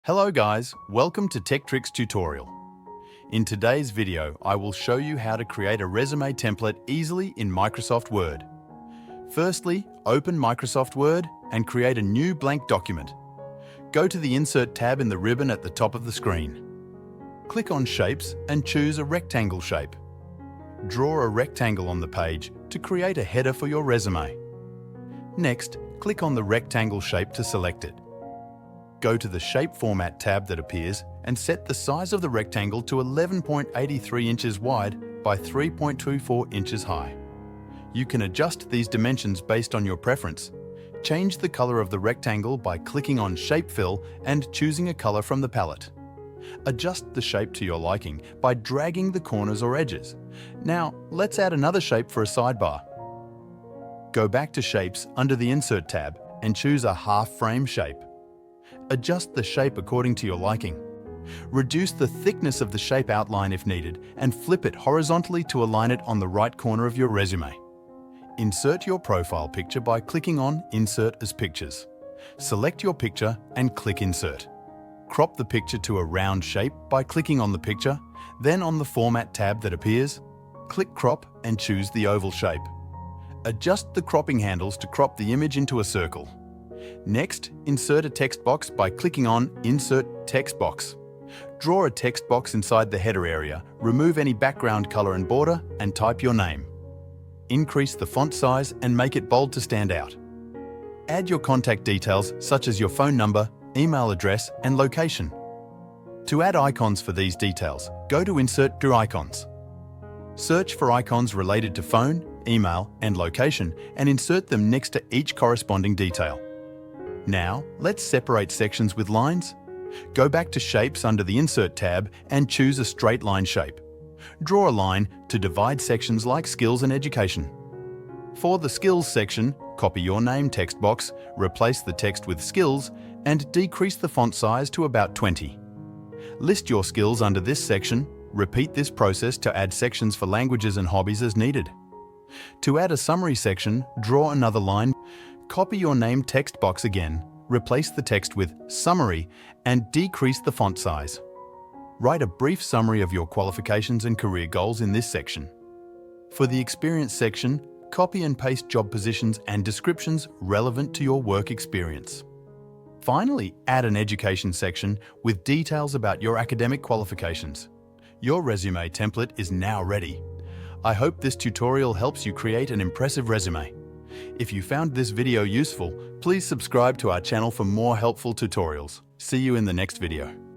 Hello guys, welcome to Tech Tricks tutorial. In today's video, I will show you how to create a resume template easily in Microsoft Word. Firstly, open Microsoft Word and create a new blank document. Go to the Insert tab in the ribbon at the top of the screen. Click on Shapes and choose a rectangle shape. Draw a rectangle on the page to create a header for your resume. Next, click on the rectangle shape to select it. Go to the Shape Format tab that appears and set the size of the rectangle to 11.83 inches wide by 3.24 inches high. You can adjust these dimensions based on your preference. Change the color of the rectangle by clicking on Shape Fill and choosing a color from the palette. Adjust the shape to your liking by dragging the corners or edges. Now, let's add another shape for a sidebar. Go back to Shapes under the Insert tab and choose a half frame shape. Adjust the shape according to your liking. Reduce the thickness of the shape outline if needed and flip it horizontally to align it on the right corner of your resume. Insert your profile picture by clicking on Insert as Pictures. Select your picture and click Insert. Crop the picture to a round shape by clicking on the picture, then on the Format tab that appears, click Crop and choose the oval shape. Adjust the cropping handles to crop the image into a circle. Next, insert a text box by clicking on Insert Text Box. Draw a text box inside the header area, remove any background color and border, and type your name. Increase the font size and make it bold to stand out. Add your contact details such as your phone number, email address, and location. To add icons for these details, go to Insert to Icons. Search for icons related to phone, email, and location and insert them next to each corresponding detail. Now, let's separate sections with lines. Go back to Shapes under the Insert tab and choose a straight line shape. Draw a line to divide sections like Skills and Education. For the Skills section, copy your name text box, replace the text with Skills, and decrease the font size to about 20. List your skills under this section. Repeat this process to add sections for languages and hobbies as needed. To add a summary section, draw another line. Copy your name text box again, replace the text with Summary, and decrease the font size. Write a brief summary of your qualifications and career goals in this section. For the Experience section, copy and paste job positions and descriptions relevant to your work experience. Finally, add an Education section with details about your academic qualifications. Your resume template is now ready. I hope this tutorial helps you create an impressive resume. If you found this video useful, please subscribe to our channel for more helpful tutorials. See you in the next video.